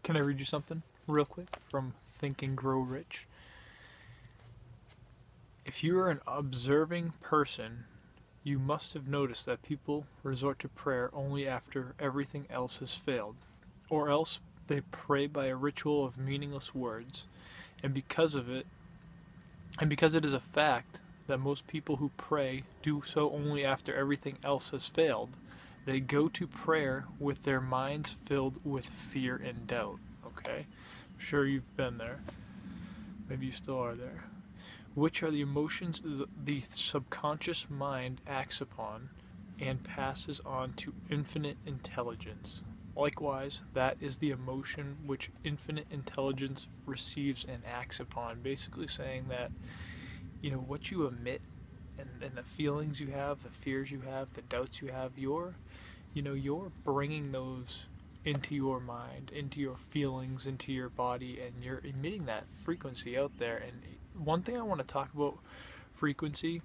Can I read you something real quick from Think and Grow Rich? If you are an observing person, you must have noticed that people resort to prayer only after everything else has failed, or else they pray by a ritual of meaningless words, and because it is a fact that most people who pray do so only after everything else has failed, they go to prayer with their minds filled with fear and doubt. Okay? I'm sure you've been there. Maybe you still are there. Which are the emotions the subconscious mind acts upon and passes on to infinite intelligence. Likewise, that is the emotion which infinite intelligence receives and acts upon. Basically saying that, what you emit and the feelings you have, the fears you have, the doubts you have, you're bringing those into your mind, into your feelings, into your body, and you're emitting that frequency out there. And one thing I want to talk about frequency,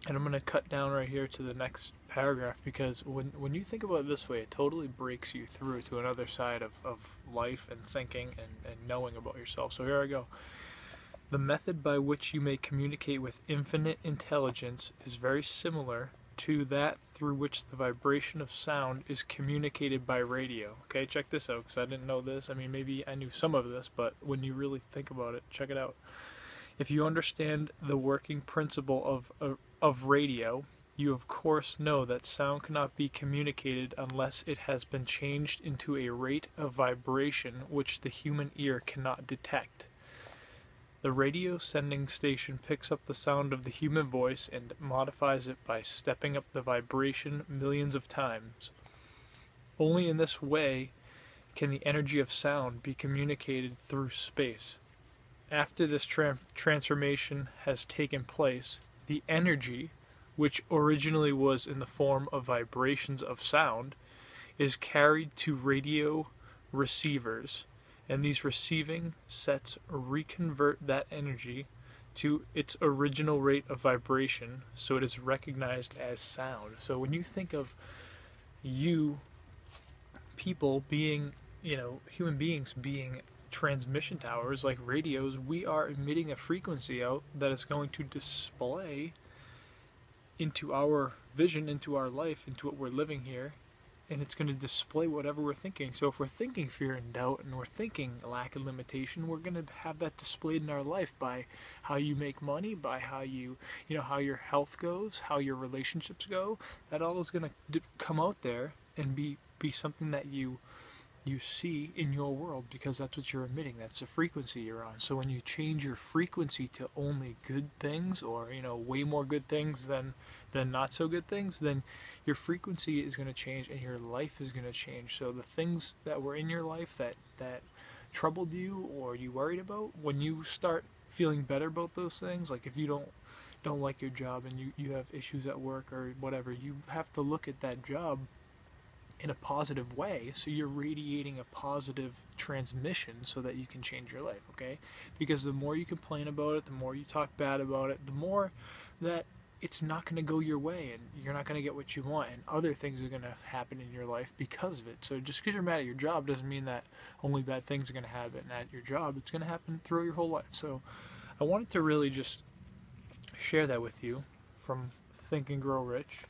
and I'm going to cut down right here to the next paragraph, because when you think about it this way, it totally breaks you through to another side of life and thinking and knowing about yourself. So here I go. The method by which you may communicate with infinite intelligence is very similar to that through which the vibration of sound is communicated by radio. Okay, check this out, because I didn't know this. I mean, maybe I knew some of this, but when you really think about it, check it out. If you understand the working principle of radio, you of course know that sound cannot be communicated unless it has been changed into a rate of vibration which the human ear cannot detect. The radio sending station picks up the sound of the human voice and modifies it by stepping up the vibration millions of times. Only in this way can the energy of sound be communicated through space. After this transformation has taken place, the energy, which originally was in the form of vibrations of sound, is carried to radio receivers, and these receiving sets reconvert that energy to its original rate of vibration, so it is recognized as sound. So when you think of people being, human beings being transmission towers like radios, we are emitting a frequency out that is going to display into our vision, into our life, into what we're living here, and it's going to display whatever we're thinking. So if we're thinking fear and doubt and we're thinking lack of limitation, we're going to have that displayed in our life by how you make money, by how how your health goes, how your relationships go. That all is going to come out there and be something that you see in your world, because that's what you're emitting. That's the frequency you're on. So when you change your frequency to only good things, or way more good things than not so good things, then your frequency is going to change and your life is going to change. So the things that were in your life that troubled you or you worried about, when you start feeling better about those things, like if you don't like your job and you have issues at work or whatever, you have to look at that job in a positive way, so you're radiating a positive transmission so that you can change your life. Okay, because the more you complain about it, the more you talk bad about it, the more that it's not going to go your way and you're not going to get what you want, and other things are going to happen in your life because of it. So just because you're mad at your job doesn't mean that only bad things are going to happen at your job. It's going to happen throughout your whole life. So I wanted to really just share that with you from Think and Grow Rich.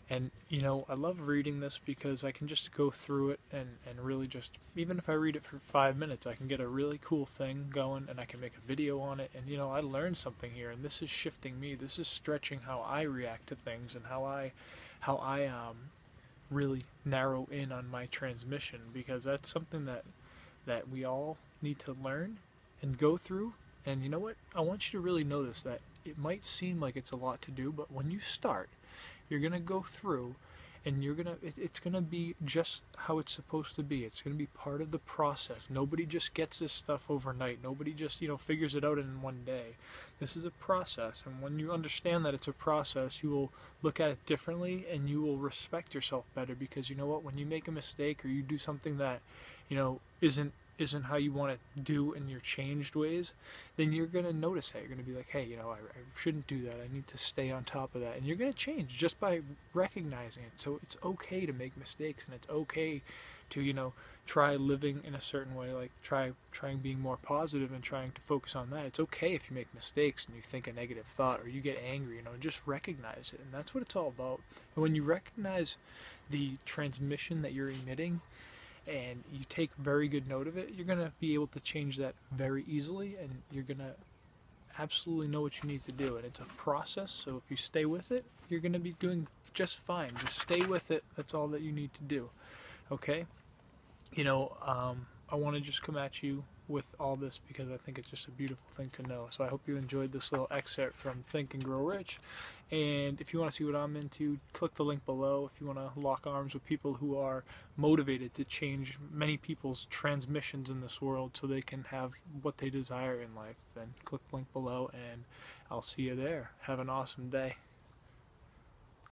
And I love reading this because I can just go through it and really just, even if I read it for 5 minutes, I can get a really cool thing going and I can make a video on it. And I learned something here, and this is shifting me. This is stretching how I react to things and how I really narrow in on my transmission, because that's something that we all need to learn and go through. And you know what? I want you to really notice that it might seem like it's a lot to do, but when you start, you're going to go through and it's going to be just how it's supposed to be. It's going to be part of the process. Nobody just gets this stuff overnight. Nobody just, figures it out in one day. This is a process, and when you understand that it's a process, you will look at it differently and you will respect yourself better, because you know what, when you make a mistake or you do something that, isn't how you want to do in your changed ways, then you're going to notice that. You're going to be like, hey, I shouldn't do that. I need to stay on top of that. And you're going to change just by recognizing it. So it's okay to make mistakes, and it's okay to, try living in a certain way, like trying being more positive and trying to focus on that. It's okay if you make mistakes and you think a negative thought or you get angry, just recognize it. And that's what it's all about. And when you recognize the transmission that you're emitting and you take very good note of it, you're going to be able to change that very easily, and you're going to absolutely know what you need to do. And it's a process, so if you stay with it, you're going to be doing just fine. Just stay with it. That's all that you need to do. Okay? I want to just come at you with all this because I think it's just a beautiful thing to know. So I hope you enjoyed this little excerpt from Think and Grow Rich. And if you want to see what I'm into, click the link below. If you want to lock arms with people who are motivated to change many people's transmissions in this world so they can have what they desire in life, then click the link below and I'll see you there. Have an awesome day.